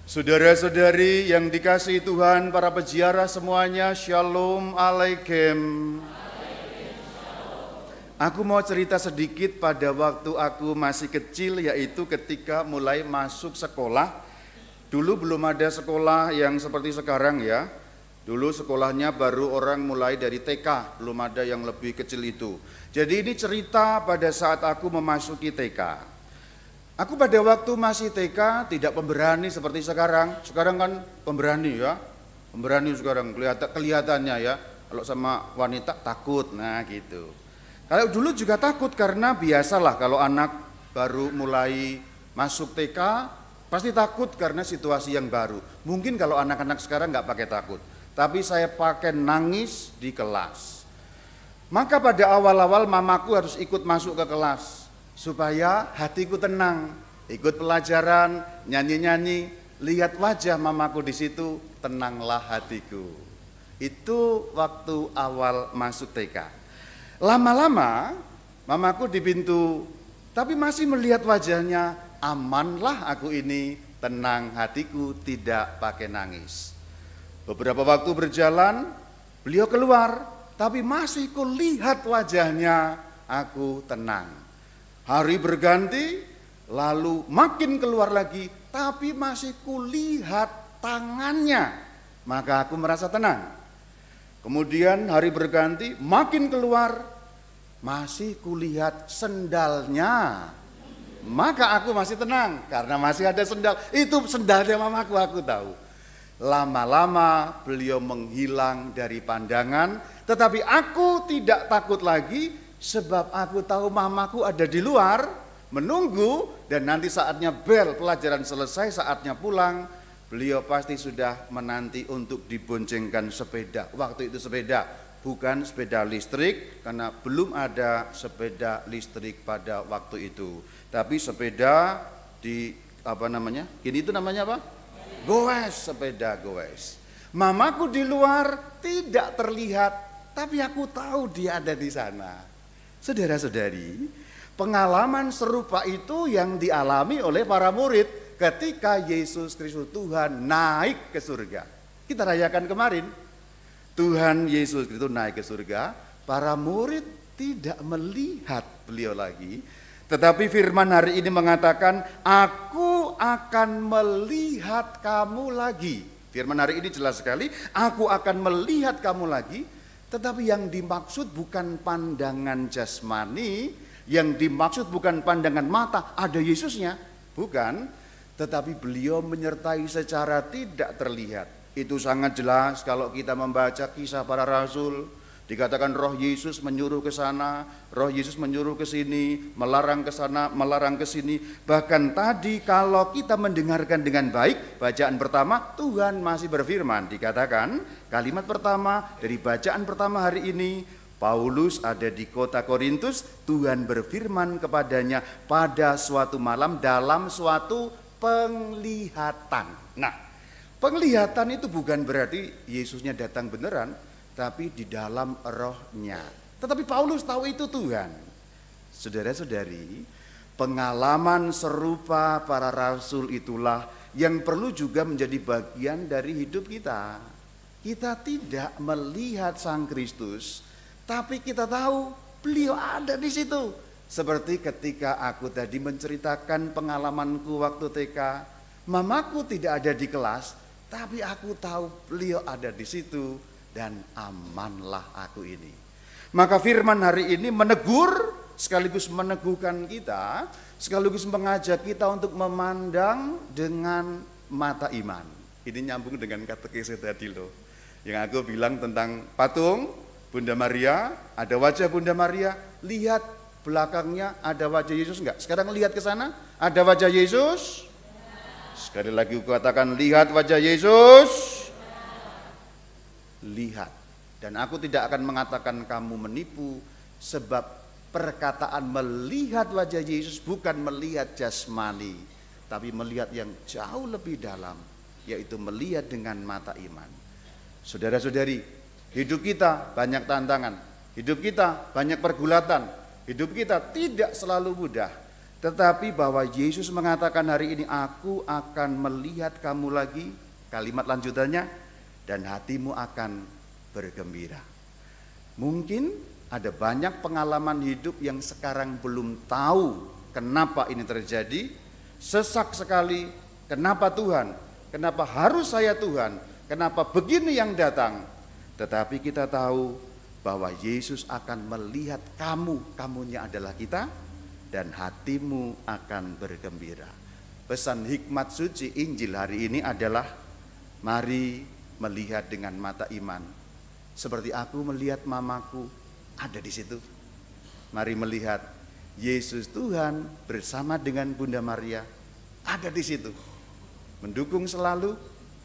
Saudara-saudari yang dikasihi Tuhan, para peziarah semuanya, Shalom Alaikum. Aku mau cerita sedikit pada waktu aku masih kecil, yaitu ketika mulai masuk sekolah. Dulu belum ada sekolah yang seperti sekarang ya. Dulu sekolahnya baru orang mulai dari TK, belum ada yang lebih kecil itu. Jadi ini cerita pada saat aku memasuki TK. Aku pada waktu masih TK tidak pemberani seperti sekarang. Sekarang kan pemberani ya. Pemberani sekarang kelihatannya ya. Kalau sama wanita takut, nah gitu. Kalau dulu juga takut karena biasalah kalau anak baru mulai masuk TK pasti takut karena situasi yang baru. Mungkin kalau anak-anak sekarang nggak pakai takut, tapi saya pakai nangis di kelas. Maka pada awal-awal mamaku harus ikut masuk ke kelas supaya hatiku tenang, ikut pelajaran, nyanyi-nyanyi, lihat wajah mamaku di situ, tenanglah hatiku. Itu waktu awal masuk TK. Lama-lama mamaku di pintu, tapi masih melihat wajahnya, amanlah aku ini, tenang hatiku, tidak pakai nangis. Beberapa waktu berjalan, beliau keluar, tapi masih kulihat wajahnya, aku tenang. Hari berganti, lalu makin keluar lagi, tapi masih kulihat tangannya, maka aku merasa tenang. Kemudian hari berganti, makin keluar, masih kulihat sendalnya, maka aku masih tenang, karena masih ada sendal. Itu sendalnya mamaku, aku tahu. Lama-lama beliau menghilang dari pandangan, tetapi aku tidak takut lagi, sebab aku tahu mamaku ada di luar menunggu, dan nanti saatnya bel pelajaran selesai, saatnya pulang, beliau pasti sudah menanti untuk diboncengkan sepeda. Waktu itu sepeda, bukan sepeda listrik karena belum ada sepeda listrik pada waktu itu. Tapi sepeda di Gini itu namanya apa? Goes, sepeda goes. Mamaku di luar tidak terlihat, tapi aku tahu dia ada di sana. Saudara-saudari, pengalaman serupa itu yang dialami oleh para murid ketika Yesus Kristus Tuhan naik ke surga. Kita rayakan kemarin, Tuhan Yesus Kristus naik ke surga, para murid tidak melihat beliau lagi, tetapi firman hari ini mengatakan, aku akan melihat kamu lagi. Firman hari ini jelas sekali, aku akan melihat kamu lagi. Tetapi yang dimaksud bukan pandangan jasmani, yang dimaksud bukan pandangan mata, ada Yesusnya, bukan. Tetapi beliau menyertai secara tidak terlihat. Itu sangat jelas kalau kita membaca kisah para rasul. Dikatakan roh Yesus menyuruh ke sana, roh Yesus menyuruh ke sini, melarang ke sana, melarang ke sini. Bahkan tadi kalau kita mendengarkan dengan baik, bacaan pertama Tuhan masih berfirman. Dikatakan kalimat pertama dari bacaan pertama hari ini, Paulus ada di kota Korintus, Tuhan berfirman kepadanya pada suatu malam dalam suatu penglihatan. Nah, penglihatan itu bukan berarti Yesusnya datang beneran, tapi di dalam rohnya. Tetapi Paulus tahu itu Tuhan. Saudara-saudari, pengalaman serupa para rasul itulah yang perlu juga menjadi bagian dari hidup kita. Kita tidak melihat Sang Kristus, tapi kita tahu beliau ada di situ. Seperti ketika aku tadi menceritakan pengalamanku waktu TK, mamaku tidak ada di kelas, tapi aku tahu beliau ada di situ. Dan amanlah aku ini. Maka firman hari ini menegur, sekaligus meneguhkan kita, sekaligus mengajak kita untuk memandang dengan mata iman. Ini nyambung dengan katekisme tadi loh, yang aku bilang tentang patung Bunda Maria, ada wajah Bunda Maria, lihat belakangnya ada wajah Yesus enggak? Sekarang lihat ke sana, ada wajah Yesus? Sekali lagi aku katakan, lihat wajah Yesus. Lihat, dan aku tidak akan mengatakan kamu menipu, sebab perkataan melihat wajah Yesus bukan melihat jasmani, tapi melihat yang jauh lebih dalam, yaitu melihat dengan mata iman. Saudara-saudari, hidup kita banyak tantangan, hidup kita banyak pergulatan, hidup kita tidak selalu mudah, Tetapi bahwa Yesus mengatakan hari ini, aku akan melihat kamu lagi, kalimat lanjutannya, dan hatimu akan bergembira. Mungkin ada banyak pengalaman hidup yang sekarang belum tahu kenapa ini terjadi, sesak sekali, kenapa Tuhan, kenapa harus saya Tuhan, kenapa begini yang datang. Tetapi kita tahu bahwa Yesus akan melihat kamu, kamunya adalah kita, dan hatimu akan bergembira. Pesan hikmat suci Injil hari ini adalah, mari melihat dengan mata iman. Seperti aku melihat mamaku ada di situ. Mari melihat Yesus Tuhan bersama dengan Bunda Maria ada di situ. Mendukung selalu,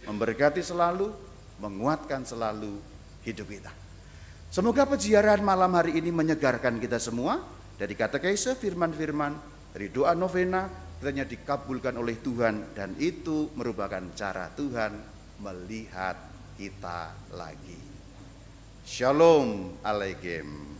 memberkati selalu, menguatkan selalu hidup kita. Semoga peziarahan malam hari ini menyegarkan kita semua. Dari katekese firman-firman, dari doa novena, kiranya dikabulkan oleh Tuhan, dan itu merupakan cara Tuhan melihat kita lagi. Shalom Alaikum.